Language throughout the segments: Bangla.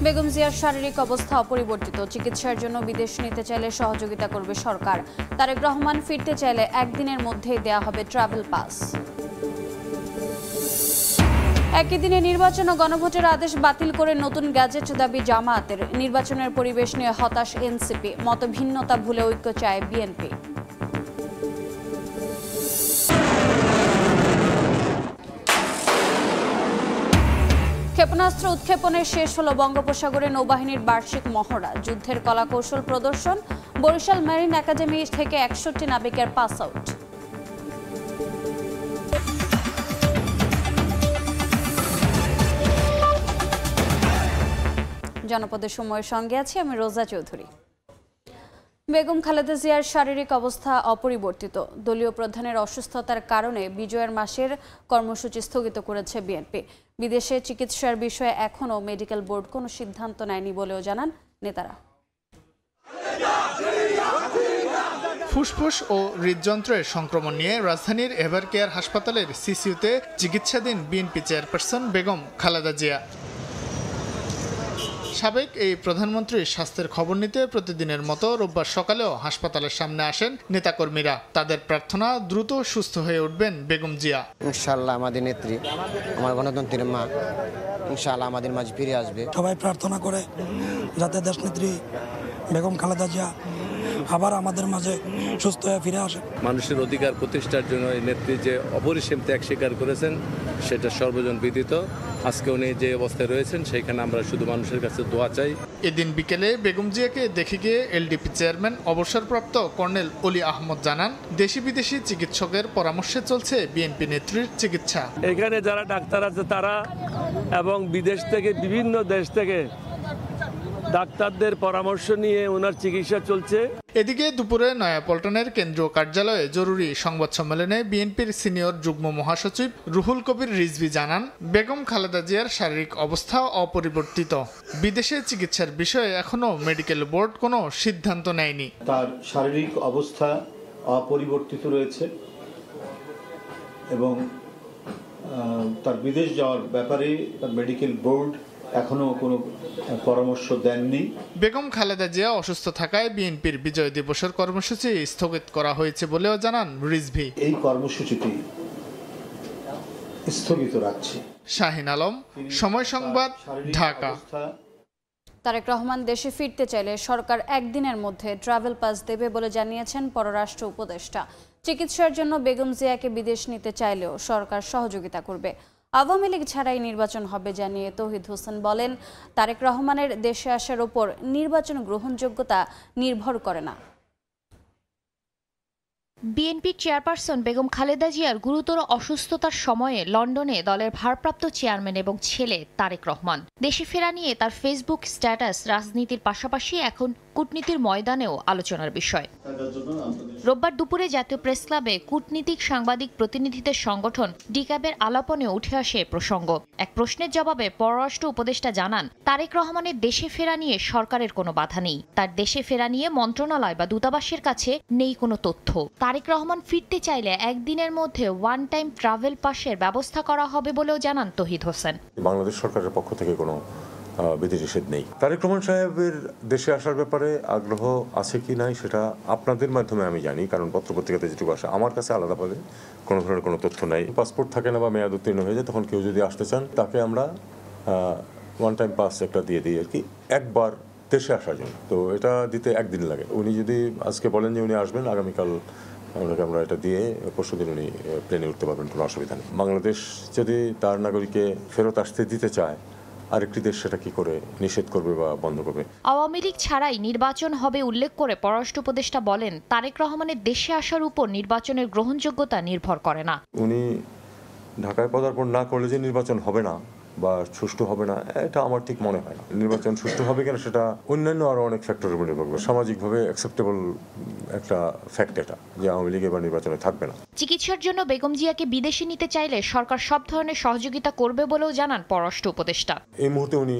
বেগম জিয়ার শারীরিক অবস্থা অপরিবর্তিত, চিকিৎসার জন্য বিদেশ নিতে চাইলে সহযোগিতা করবে সরকার। তারেক রহমান ফিরতে চাইলে একদিনের মধ্যেই দেয়া হবে ট্রাভেল পাস। একই দিনে নির্বাচন ও গণভোটের আদেশ বাতিল করে নতুন গ্যাজেট দাবি জামায়াতের। নির্বাচনের পরিবেশ নিয়ে হতাশ এনসিপি, মতভিন্নতা ভুলে ঐক্য চায় বিএনপি। ক্ষেপণাস্ত্র উৎক্ষেপণের শেষ হলো বঙ্গোপসাগরে নৌবাহিনীর বার্ষিক মহড়া। যুদ্ধের কলাকৌশল প্রদর্শন, বরিশাল মেরিন একাডেমি থেকে 61 নাবিকের পাস আউট। জনপদের সময়ের সঙ্গে আছি আমি রোজা চৌধুরী। বেগম খালেদা জিয়ার শারীরিক অবস্থা অপরিবর্তিত। দলীয় প্রধানের অসুস্থতার কারণে বিজয়ের মাসের কর্মসূচি স্থগিত করেছে বিএনপি। বিদেশে চিকিৎসার বিষয়ে এখনও মেডিকেল বোর্ড কোনো সিদ্ধান্ত নেয়নি বলেও জানান নেতারা। ফুসফুস ও হৃদযন্ত্রের সংক্রমণ নিয়ে রাজধানীর এভার কেয়ার হাসপাতালের সিসিইউতে চিকিৎসাধীন বিএনপি চেয়ারপারসন বেগম খালেদা জিয়া। সাবেক এই প্রধানমন্ত্রীর স্বাস্থ্যের খবর নিতে প্রতিদিনের মতো রোববার সকালেও হাসপাতালের সামনে আসেন নেতাকর্মীরা। তাদের প্রার্থনা দ্রুত সুস্থ হয়ে উঠবেন বেগম জিয়া। ইনশাআল্লাহ আমাদের নেত্রী, আমার গণতন্ত্রের মা, ইনশাআল্লাহ আমাদের মাঝে ফিরে আসবে। সবাই প্রার্থনা করে যাতে দেশনেত্রী বেগম খালেদা জিয়া আবার আমাদের মাঝে সুস্থ হয়ে ফিরে আসে। মানুষের অধিকার প্রতিষ্ঠার জন্য এই নেত্রী যে অপরিসীম ত্যাগ স্বীকার করেছেন সেটা সর্বজন বিদিত। আজকে উনি যে অবস্থায় রয়েছেন সেখানে আমরা শুধু মানুষের কাছে দোয়া চাই। এদিন বিকেলে বেগম জিয়াকে দেখে গিয়ে এলডিপি চেয়ারম্যান অবসরপ্রাপ্ত কর্নেল অলি আহমদ জানান, দেশি বিদেশি চিকিৎসকের পরামর্শে চলছে বিএনপি নেত্রীর চিকিৎসা। এখানে যারা ডাক্তার আছে তারা এবং বিদেশ থেকে বিভিন্ন দেশ থেকে ডাক্তারদের পরামর্শ নিয়ে ওনার চিকিৎসা চলছে। এদিকে দুপুরে নয়াপল্টনের কেন্দ্রীয় কার্যালয়ে জরুরি সংবাদ সম্মেলনে বিএনপির সিনিয়র যুগ্ম মহাসচিব রুহুল কবির রিজভী জানান, বেগম খালেদা জিয়ার শারীরিক অবস্থা অপরিবর্তিত। বিদেশে চিকিৎসার বিষয়ে এখনও মেডিকেল বোর্ড কোনো সিদ্ধান্ত নেয়নি। তার শারীরিক অবস্থা অপরিবর্তিত রয়েছে এবং তার বিদেশ যাওয়ার ব্যাপারে তার মেডিকেল বোর্ড এখনো কোনো পরামর্শ দেননি। বেগম খালেদা জিয়া অসুস্থ থাকায় বিএনপির বিজয় দিবসের কর্মসূচি স্থগিত করা হয়েছে বলেও জানান রিজভী। এই কর্মসূচিটি স্থগিত রাখছে। শাহিন আলম, সময় সংবাদ, ঢাকা। তারেক রহমান দেশে ফিরতে চাইলে সরকার একদিনের মধ্যে ট্রাভেল পাস দেবে বলে জানিয়েছেন পররাষ্ট্র উপদেষ্টা। চিকিৎসার জন্য বেগম জিয়াকে বিদেশ নিতে চাইলেও সরকার সহযোগিতা করবে। আওয়ামী লীগ ছাড়াই নির্বাচন হবে জানিয়ে তৌহিদ হোসেন বলেন, তারেক রহমানের দেশে আসার ওপর নির্বাচন গ্রহণযোগ্যতা নির্ভর করে না। বিএনপি চেয়ারপারসন বেগম খালেদা জিয়ার গুরুতর অসুস্থতার সময়ে লন্ডনে দলের ভারপ্রাপ্ত চেয়ারম্যান এবং ছেলে তারেক রহমান দেশে ফেরা নিয়ে তার ফেসবুক স্ট্যাটাস রাজনীতির পাশাপাশি এখন কূটনীতির ময়দানেও আলোচনার বিষয়। রোববার দুপুরে জাতীয় প্রেস ক্লাবে কূটনীতিক সাংবাদিক প্রতিনিধিদের সংগঠন ডিক্যাবের আলাপনে উঠে আসে প্রসঙ্গ। এক প্রশ্নের জবাবে পররাষ্ট্র উপদেষ্টা জানান, তারেক রহমানের দেশে ফেরা নিয়ে সরকারের কোনো বাধা নেই। তার দেশে ফেরা নিয়ে মন্ত্রণালয় বা দূতাবাসের কাছে নেই কোনো তথ্য। তারেক রহমান ফিরতে চাইলে একদিনের মধ্যে ওয়ান টাইম ট্রাভেল পাসের ব্যবস্থা করা হবে বলেও জানান তৌহিদ হোসেন। বাংলাদেশ সরকারের পক্ষ থেকে কোনো বিধিনিষেধ নেই। তারেক রহমান সাহেবের দেশে আসার ব্যাপারে আগ্রহ আছে কি নাই সেটা আপনাদের মাধ্যমে আমি জানি, কারণ পত্রপত্রিকাতে যেটুকু আসে। আমার কাছে আলাদাভাবে কোনো ধরনের কোনো তথ্য নাই। পাসপোর্ট থাকে না বা মেয়াদ উত্তীর্ণ হয়ে যায়, তখন কেউ যদি আসতে চান তাকে আমরা ওয়ান টাইম পাস একটা দিয়ে দিই আর কি, একবার দেশে আসার জন্য। তো এটা দিতে একদিন লাগে। উনি যদি আজকে বলেন যে উনি আসবেন, আগামীকাল আমরা এটা দিয়ে পরশুদিন উনি প্লেনে উঠতে পারবেন, কোনো অসুবিধা নেই। বাংলাদেশ যদি তার নাগরিককে ফেরত আসতে দিতে চায়, আরেকটি দেশ সেটা কি করে নিষেধ করবে বা বন্ধ করবে? আওয়ামী লীগ ছাড়াই নির্বাচন হবে উল্লেখ করে পররাষ্ট্র উপদেষ্টা বলেন, তারেক রহমানের দেশে আসার উপর নির্বাচনের গ্রহণযোগ্যতা নির্ভর করে না। উনি ঢাকায় পদার্পণ না করলে যে নির্বাচন হবে না বা সুষ্ঠু হবে না, এটা আমার ঠিক মনে হয় না। নির্বাচন সুষ্ঠু হবে কিনা সেটা অন্যান্য আরো অনেক ফ্যাক্টরের উপর নির্ভর করবে। সামাজিকভাবে অ্যাকসেপ্টেবল একটা ফ্যাক্ট এটা যে আওয়ামী লীগ এবার নির্বাচনে থাকবে না। চিকিৎসার জন্য বেগম জিয়াকে বিদেশে নিতে চাইলে সরকার সব ধরনের সহযোগিতা করবে বলেও জানান পররাষ্ট্র উপদেষ্টা। এই মুহূর্তে উনি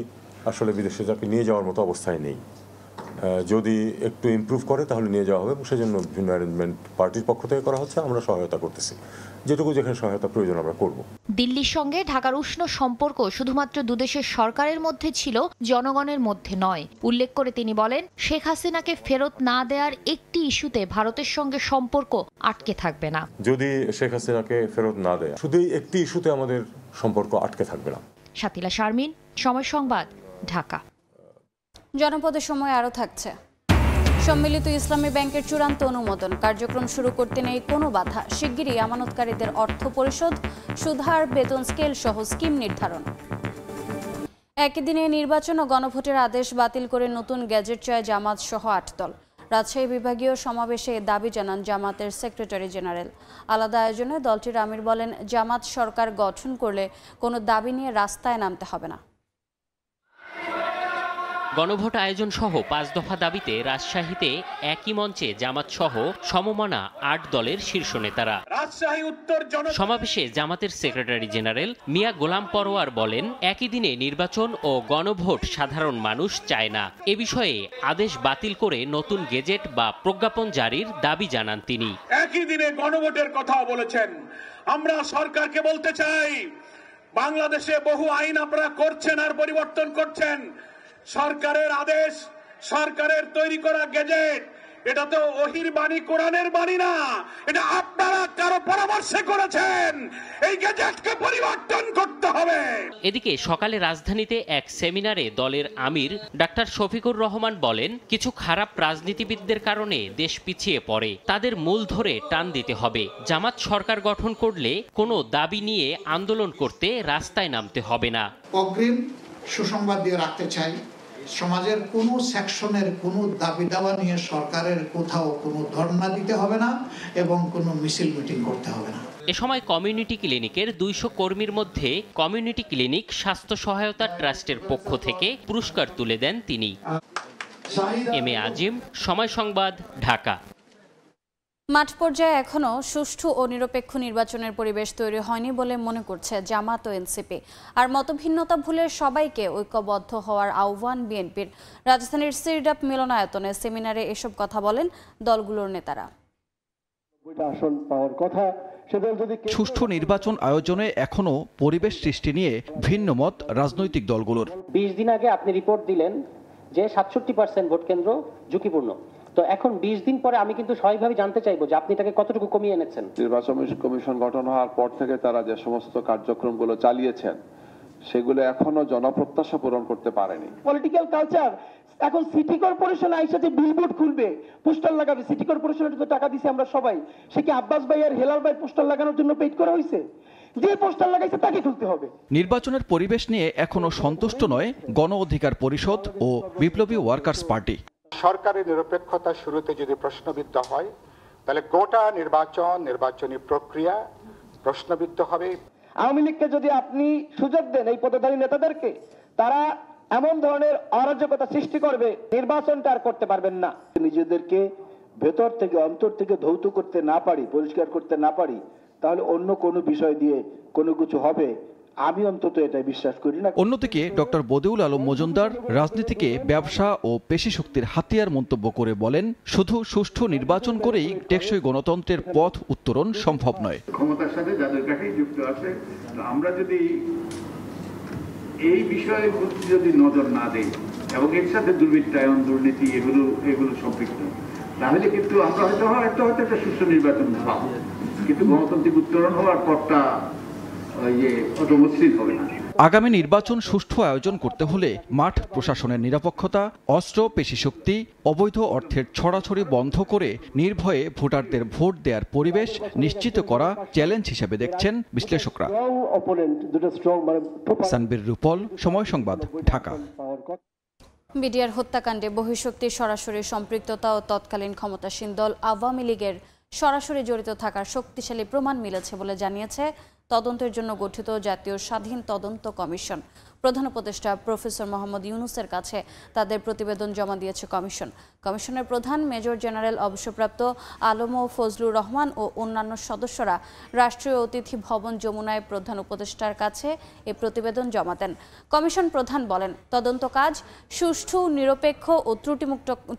আসলে বিদেশে যাকে নিয়ে যাওয়ার মতো অবস্থায় নেই। যদি একটু ইমপ্রুভ করে তাহলে নিয়ে যাওয়া হবে, সেজন্য বিভিন্ন অ্যারেঞ্জমেন্ট পার্টির পক্ষ থেকে করা হচ্ছে। আমরা সহায়তা করতেছি, যেটুকু যেখানে সহায়তা প্রয়োজন আমরা করব। দিল্লির সঙ্গে ঢাকার উষ্ণ সম্পর্ক শুধুমাত্র দুদেশের সরকারের মধ্যে ছিল, জনগণের মধ্যে নয়। উল্লেখ করে তিনি বলেন, শেখ হাসিনাকে ফেরত না দেওয়ার একটি ইস্যুতে ভারতের সঙ্গে সম্পর্ক আটকে থাকবে না। যদি শেখ হাসিনাকে ফেরত না দেয়, শুধু একটি ইস্যুতে আমাদের সম্পর্ক আটকে থাকবে না। শাতিলা শারমিন, সময় সংবাদ, ঢাকা। জনপদের সময় আরও থাকছে। সম্মিলিত ইসলামী ব্যাংকের চূড়ান্ত অনুমোদন, কার্যক্রম শুরু করতে নেই কোনো বাধা। শিগগিরই আমানতকারীদের অর্থ পরিশোধ, সুদহার, বেতন স্কেল সহ স্কিম নির্ধারণ। একই দিনে নির্বাচন ও গণভোটের আদেশ বাতিল করে নতুন গ্যাজেট চায় জামাত সহ ৮ দল। রাজশাহী বিভাগীয় সমাবেশে দাবি জানান জামাতের সেক্রেটারি জেনারেল। আলাদা আয়োজনে দলটির আমির বলেন, জামাত সরকার গঠন করলে কোনো দাবি নিয়ে রাস্তায় নামতে হবে না। গণভোট আয়োজন সহ 5 দফা দাবিতে রাজশাহীতে একই মঞ্চে জামাত সহ সমমনা 8 দলের শীর্ষ নেতারা। সমাবেশে জামাতের সেক্রেটারি জেনারেল মিয়া গোলাম পরোয়ার বলেন, একই দিনে নির্বাচন ও গণভোট সাধারণ মানুষ চায় না। এ বিষয়ে আদেশ বাতিল করে নতুন গেজেট বা প্রজ্ঞাপন জারির দাবি জানান তিনি। একই দিনে গণভোটের কথা বলেছেন। আমরা সরকারকে বলতে চাই, বাংলাদেশে বহু আইন আপনারা করছেন আর পরিবর্তন করছেন। সরকারের আদেশ, সরকারের তৈরি করা গেজেট, এটা তো ওহির বাণী, কোরআনের বাণী না। এটা আপনারা কারো পরামর্শে করেছেন। এই গেজেটকে পরিবর্তন করতে হবে। এদিকে সকালে রাজধানীতে এক সেমিনারে দলের আমির ডাক্তার শফিকুর রহমান বলেন, কিছু খারাপ রাজনীতিবিদদের কারণে দেশ পিছিয়ে পড়ে, তাদের মূল ধরে টান দিতে হবে। জামাত সরকার গঠন করলে কোনো দাবি নিয়ে আন্দোলন করতে রাস্তায় নামতে হবে না। অগ্রিম সুসংবাদ দিয়ে রাখতে চাই, সমাজের কোনো সেকশনের কোনো দাবি দাওয়া নিয়ে সরকারের কোথাও কোনো ধর্ণা দিতে হবে না এবং কোনো মিছিল মিটিং করতে হবে না। এ সময় কমিউনিটি ক্লিনিকের 200 কর্মীর মধ্যে কমিউনিটি ক্লিনিক স্বাস্থ্য সহায়তা ট্রাস্টের পক্ষ থেকে পুরস্কার তুলে দেন তিনি। এম এ আজিম, সময় সংবাদ, ঢাকা। মাঠ পর্যায়ে এখনও সুষ্ঠু ও নিরপেক্ষ নির্বাচনের পরিবেশ তৈরি হয়নি বলে মনে করছে জামাত ও এনসিপি। আর মতভিন্নতা ভুলে সবাইকে ঐক্যবদ্ধ হওয়ার আহ্বান বিএনপির। রাজধানীর সিরডাপ মিলনায়তনে সেমিনারে এসব কথা বলেন দলগুলোর নেতারা। সুষ্ঠু নির্বাচন আয়োজনে এখনো পরিবেশ সৃষ্টি নিয়ে ভিন্ন মত রাজনৈতিক দলগুলোর। 20 দিন আগে আপনি রিপোর্ট দিলেন যে 67% ভোট কেন্দ্র ঝুঁকিপূর্ণ। তো এখন 20 দিন পরে আমি কিন্তু স্বাভাবিকভাবে জানতে চাইবো যে আপনি তাকে কতটুকু কমিয়ে এনেছেন। নির্বাচন কমিশন গঠন হওয়ার পর থেকে তারা যে সমস্ত কার্যক্রমগুলো চালিয়েছেন সেগুলো এখনো জনপ্রত্যাশা পূরণ করতে পারেনি। পলিটিক্যাল কালচার এখন সিটি কর্পোরেশন আইসা যে বিলবোর্ড খুলবে, পোস্টার লাগাবে, সিটি কর্পোরেশনের তো টাকা দিছি আমরা সবাই, সে কি আব্বাস ভাই আর হেলাল ভাই পোস্টার লাগানোর জন্য পেইড করা হয়েছে? যে পোস্টার লাগাইছে তাকে খুলতে হবে। নির্বাচনের পরিবেশ নিয়ে এখনো সন্তুষ্ট নয় গণ অধিকার পরিষদ ও বিপ্লবী ওয়ার্কার্স পার্টি। সরকারের নিরপেক্ষতা শুরুতে যদি প্রশ্নবিদ্ধ হয়, তাহলে গোটা নির্বাচনী প্রক্রিয়া প্রশ্নবিদ্ধ হবে। আওয়ামী লীগকে যদি আপনি সুযোগ দেন, এই পদধারী নেতাদেরকে, তারা এমন ধরনের অরাজকতা সৃষ্টি করবে, নির্বাচনটা আর করতে পারবেন না। নিজেদেরকে ভেতর থেকে অন্তর থেকে ধৌত করতে না পারি, পরিষ্কার করতে না পারি, তাহলে অন্য কোনো বিষয় দিয়ে কোনো কিছু হবে, আমি অন্তত এটা বিশ্বাস করি না। অন্যদিকে ডক্টর বদিউল আলম মজুমদার রাজনীতিকে ব্যবসা ও পেশি শক্তির হাতিয়ার মন্তব্য করে বলেন, শুধু সুষ্ঠু নির্বাচন করেই টেকসই গণতন্ত্রের পথ উত্তরণ সম্ভব নয়। ক্ষমতার সাথে যাদের কাছেই যুক্ত আছে, আমরা যদি এই বিষয়ে যদি নজর না দেই এবং এর সাথে দুর্বৃত্তায়ন, দুর্নীতি এগুলো সম্পৃক্ত, তাহলে কিন্তু আমরা হয়তো একটা সুষ্ঠু নির্বাচন পাবো, কিন্তু গণতান্ত্রিক উত্তরণ হওয়ার পথটা অত মসৃণ হবে না। আগামী নির্বাচন সুষ্ঠু আয়োজন করতে হলে মাঠ প্রশাসনের নিরপেক্ষতা, অস্ত্র পেশি শক্তি, অবৈধ অর্থের ছড়াছড়ি বন্ধ করে নির্ভয়ে ভোটারদের ভোট দেওয়ার পরিবেশ নিশ্চিত করা চ্যালেঞ্জ হিসেবে দেখছেন বিশ্লেষকরা। সানবীর রূপল, সময় সংবাদ, ঢাকা। বিডিআর হত্যাকাণ্ডে বহিঃশক্তির সরাসরি সম্পৃক্ততা ও তৎকালীন ক্ষমতাসীন দল আওয়ামী লীগের সরাসরি জড়িত থাকার শক্তিশালী প্রমাণ মিলেছে বলে জানিয়েছে তদন্তের জন্য গঠিত জাতীয় স্বাধীন তদন্ত কমিশন। প্রধান উপদেষ্টা প্রফেসর মোহাম্মদ ইউনূসের কাছে তাদের প্রতিবেদন জমা দিয়েছে কমিশন। কমিশনের প্রধান মেজর জেনারেল অবসরপ্রাপ্ত আলম ও ফজলুর রহমান ও অন্যান্য সদস্যরা রাষ্ট্রীয় অতিথি ভবন যমুনায় প্রধান উপদেষ্টার কাছে এই প্রতিবেদন জমা দেন। কমিশন প্রধান বলেন, তদন্ত কাজ সুষ্ঠু, নিরপেক্ষ ও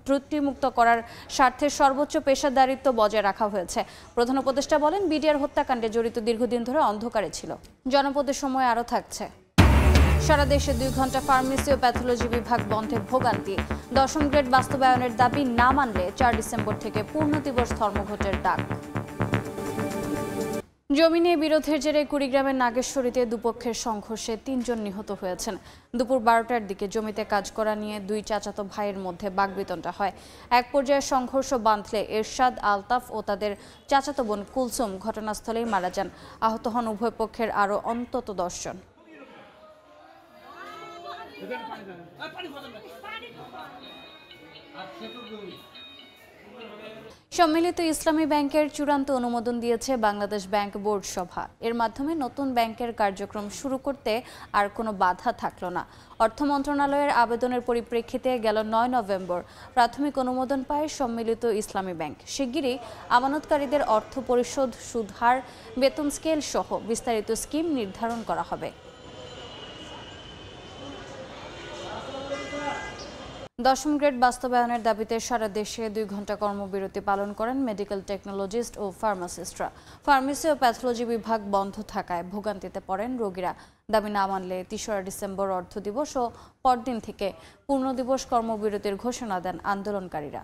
ত্রুটিমুক্ত করার স্বার্থে সর্বোচ্চ পেশাদারিত্ব বজায় রাখা হয়েছে। প্রধান উপদেষ্টা বলেন, বিডিআর হত্যাকাণ্ডে জড়িত দীর্ঘদিন ধরে অন্ধকারে ছিল। জনপদের সময় আরও থাকছে। সারা দেশে 2 ঘন্টা ফার্মেসি ও প্যাথোলজি বিভাগ বন্ধে ভোগান্তি। 10ম গ্রেড বাস্তবায়নের দাবি না মানলে 4 ডিসেম্বর থেকে পূর্ণ দিবস ধর্মঘটের ডাক। জমি নিয়ে বিরোধের জেরে কুড়িগ্রামের নাগেশ্বরীতে দুপক্ষের সংঘর্ষে 3 জন নিহত হয়েছেন। দুপুর 12টার দিকে জমিতে কাজ করা নিয়ে 2 চাচাতো ভাইয়ের মধ্যে বাকবিতণ্ডা হয়। এক পর্যায়ে সংঘর্ষ বাঁধলে এরশাদ, আলতাফ ও তাদের চাচাতো বোন কুলসুম ঘটনাস্থলেই মারা যান। আহত হন উভয় পক্ষের আরও অন্তত 10 জন। সম্মিলিত ইসলামী ব্যাংকের চূড়ান্ত অনুমোদন দিয়েছে বাংলাদেশ ব্যাংক বোর্ড সভা। এর মাধ্যমে নতুন ব্যাংকের কার্যক্রম শুরু করতে আর কোনো বাধা থাকল না। অর্থ মন্ত্রণালয়ের আবেদনের পরিপ্রেক্ষিতে গেল 9 নভেম্বর প্রাথমিক অনুমোদন পায় সম্মিলিত ইসলামী ব্যাংক। শিগগিরই আমানতকারীদের অর্থ পরিশোধ, সুদ হার, বেতন স্কেল সহ বিস্তারিত স্কিম নির্ধারণ করা হবে। 10ম গ্রেড বাস্তবায়নের দাবিতে সারা দেশে 2 ঘন্টা কর্মবিরতি পালন করেন মেডিকেল টেকনোলজিস্ট ও ফার্মাসিস্টরা। ফার্মেসি ও প্যাথোলজি বিভাগ বন্ধ থাকায় ভোগান্তিতে পড়েন রোগীরা। দাবি না মানলে 3রা ডিসেম্বর অর্থ দিবস ও পরদিন থেকে পূর্ণ দিবস কর্মবিরতির ঘোষণা দেন আন্দোলনকারীরা।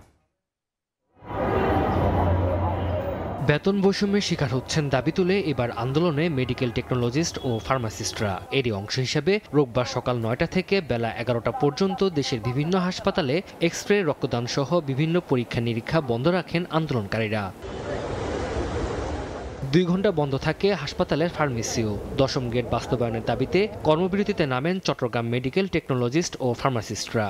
বেতন বৈষম্যের শিকার হচ্ছেন দাবি তুলে এবার আন্দোলনে মেডিকেল টেকনোলজিস্ট ও ফার্মাসিস্টরা। এরই অংশ হিসেবে রোববার সকাল 9টা থেকে বেলা 11টা পর্যন্ত দেশের বিভিন্ন হাসপাতালে এক্স-রে, রক্তদান সহ বিভিন্ন পরীক্ষা নিরীক্ষা বন্ধ রাখেন আন্দোলনকারীরা। 2 ঘন্টা বন্ধ থাকে হাসপাতালের ফার্মেসিও। 10ম গ্রেড বাস্তবায়নের দাবিতে কর্মবিরতিতে নামেন চট্টগ্রাম মেডিকেল টেকনোলজিস্ট ও ফার্মাসিস্টরা।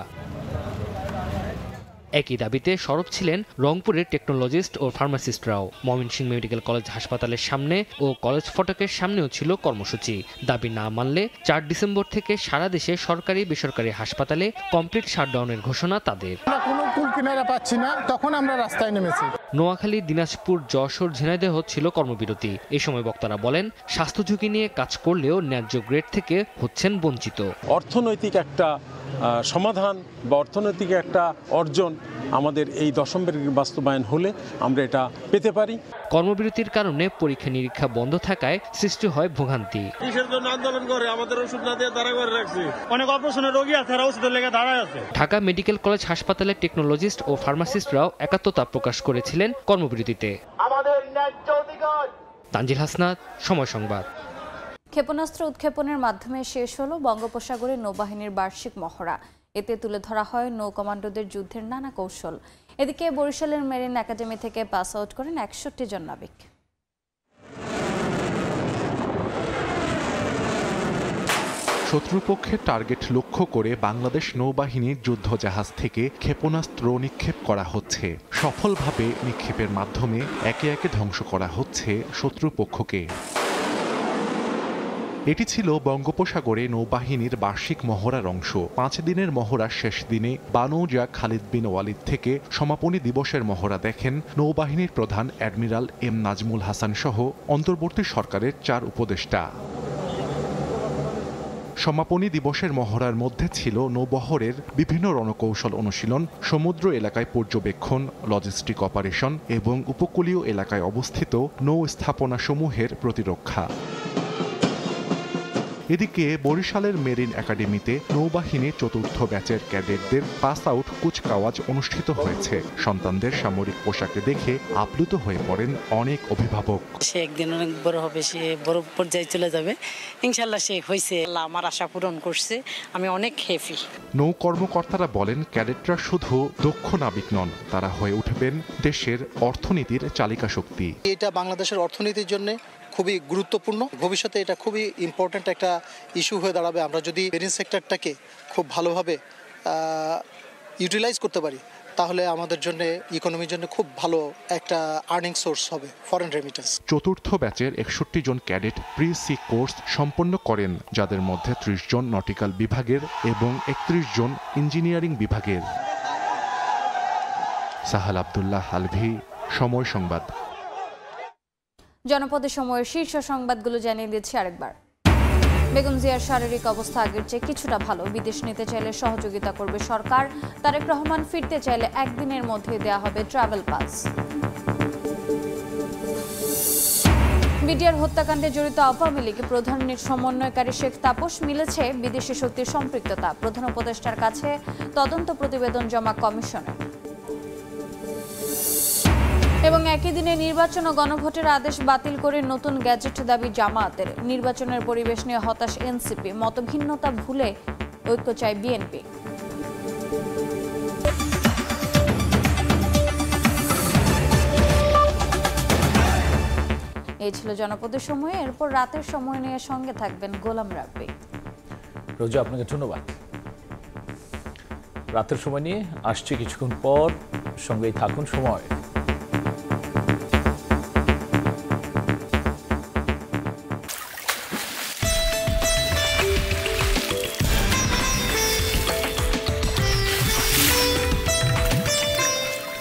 একই দাবিতে সরব ছিলেন রংপুরের টেকনোলজিস্ট ও ফার্মাসিস্টরাও। ময়মনসিংহ মেডিকেল কলেজ হাসপাতালের সামনে ও কলেজ ফটকের সামনেও ছিল কর্মসূচি। দাবি না মানলে 4 ডিসেম্বর থেকে সারা দেশে সরকারি বেসরকারি হাসপাতালে কমপ্লিট শাটডাউনের ঘোষণা তাদের। কোনো কুল কিনারা পাচ্ছি না, তখন আমরা রাস্তায় নেমেছি। নোয়াখালী, দিনাজপুর, যশোর, ঝিনাইদহ ছিল কর্মবিরতি। এই সময় বক্তারা বলেন, স্বাস্থ্য ঝুঁকি নিয়ে কাজ করলেও ন্যায্য গ্রেড থেকে হচ্ছেন বঞ্চিত। অর্থনৈতিক একটা সমাধান বা অর্থনৈতিক একটা অর্জন আমাদের এই 10ম গ্রেড বাস্তবায়ন হলে আমরা এটা পেতে পারি। কর্মবিরতির কারণে পরীক্ষা নিরীক্ষা বন্ধ থাকায় সৃষ্টি হয় ভোগান্তি। কিসের জন্য আন্দোলন করে? আমাদের ওষুধ না দিয়ে দাঁড়া করে রাখছি। অনেক অপারেশনের রোগী আছে, তারা ওষুধের লেগে দাঁড়ায় আছে। ঢাকা মেডিকেল কলেজ হাসপাতালের টেকনোলজিস্ট ও ফার্মাসিস্টরাও একাত্মতা প্রকাশ করেছিলেন কর্মবিরতিতে। আমাদের ন্যায্য অধিকার। তানজিল হাসনাত, সময় সংবাদ। ক্ষেপণাস্ত্র উৎক্ষেপণের মাধ্যমে শেষ হলো বঙ্গোপসাগরে নৌবাহিনীর বার্ষিক মহড়া। এতে তুলে ধরা হয় নৌ কমান্ডোদের যুদ্ধের নানা কৌশল। এদিকে বরিশালের মেরিন একাডেমি থেকে পাস আউট করেন 61 জন নাবিক। শত্রুপক্ষের টার্গেট লক্ষ্য করে বাংলাদেশ নৌবাহিনীর যুদ্ধজাহাজ থেকে ক্ষেপণাস্ত্র নিক্ষেপ করা হচ্ছে। সফলভাবে নিক্ষেপের মাধ্যমে একে একে ধ্বংস করা হচ্ছে শত্রুপক্ষকে। এটি ছিল বঙ্গোপসাগরে নৌবাহিনীর বার্ষিক মহড়ার অংশ। 5 দিনের মহড়ার শেষ দিনে বানৌজা খালিদ বিন ওয়ালিদ থেকে সমাপনী দিবসের মহড়া দেখেন নৌবাহিনীর প্রধান অ্যাডমিরাল এম নাজমুল হাসান সহ অন্তর্বর্তী সরকারের 4 উপদেষ্টা। সমাপনী দিবসের মহড়ার মধ্যে ছিল নৌবহরের বিভিন্ন রণকৌশল অনুশীলন, সমুদ্র এলাকায় পর্যবেক্ষণ, লজিস্টিক অপারেশন এবং উপকূলীয় এলাকায় অবস্থিত নৌ স্থাপনাসমূহের প্রতিরক্ষা। এদিকে বরিশালের মেরিন একাডেমিতে নৌবাহিনীর 4র্থ ব্যাচের ক্যাডেটদের পাস আউট কুচকাওয়াজ অনুষ্ঠিত হয়েছে। সন্তানদের সামরিক পোশাকে দেখে আপ্লুত হয়ে পড়েন অনেক অভিভাবক। সে একদিন অনেক বড় হবে, সে বড় পর্যায়ে চলে যাবে, ইনশাল্লাহ সে হয়েছে। আল্লাহ আমার আশা পূরণ করছে, আমি অনেক হ্যাপি। নৌ কর্মকর্তারা বলেন, ক্যাডেটরা শুধু দক্ষ নাবিক নন, তারা হয়ে উঠবেন দেশের অর্থনীতির চালিকা শক্তি। এটা বাংলাদেশের অর্থনীতির জন্য খুবই গুরুত্বপূর্ণ। ভবিষ্যতে এটা খুবই ইম্পর্ট্যান্ট একটা ইস্যু হয়ে দাঁড়াবে। আমরা যদি মেরিন সেক্টরটাকে খুব ভালোভাবে ইউটিলাইজ করতে পারি, তাহলে আমাদের জন্য ইকোনমির জন্য খুব ভালো একটা আর্নিং সোর্স হবে ফরেন রেমিটেন্স। চতুর্থ ব্যাচের 61 জন ক্যাডেট প্রি সি কোর্স সম্পন্ন করেন, যাদের মধ্যে 30 জন নটিক্যাল বিভাগের এবং 31 জন ইঞ্জিনিয়ারিং বিভাগের। সাহাল আব্দুল্লাহ আলভি, সময় সংবাদ। জনপদের সময়ের শীর্ষ সংবাদগুলো জানিয়ে দিচ্ছি আরেকবার। বেগম জিয়ার শারীরিক অবস্থা আগের চেয়ে কিছুটা ভালো। বিদেশ নিতে চাইলে সহযোগিতা করবে সরকার। তারেক রহমান ফিরতে চাইলে একদিনের মধ্যে দেয়া হবে ট্রাভেল পাস। বিডিআর হত্যাকাণ্ডে জড়িত আওয়ামী লীগ প্রধানের সমন্বয়কারী শেখ তাপস মিলেছে বিদেশি শক্তির সম্পৃক্ততা। প্রধান উপদেষ্টার কাছে তদন্ত প্রতিবেদন জমা কমিশনের। এবং একই দিনে নির্বাচন ও গণভোটের আদেশ বাতিল করে নতুন গ্যাজেট দাবি জামায়াতের। নির্বাচনের পরিবেশ নিয়ে হতাশ এনসিপি, মতভিন্নতা ভুলে ঐক্য চায় বিএনপি। এই ছিল জনপদের সময়। এরপর রাতের সময় নিয়ে সঙ্গে থাকবেন গোলাম রাব্বি। রোজা, আপনাকে ধন্যবাদ। রাতের সময় নিয়ে আসছে কিছুক্ষণ পর, সঙ্গেই থাকুন সময়।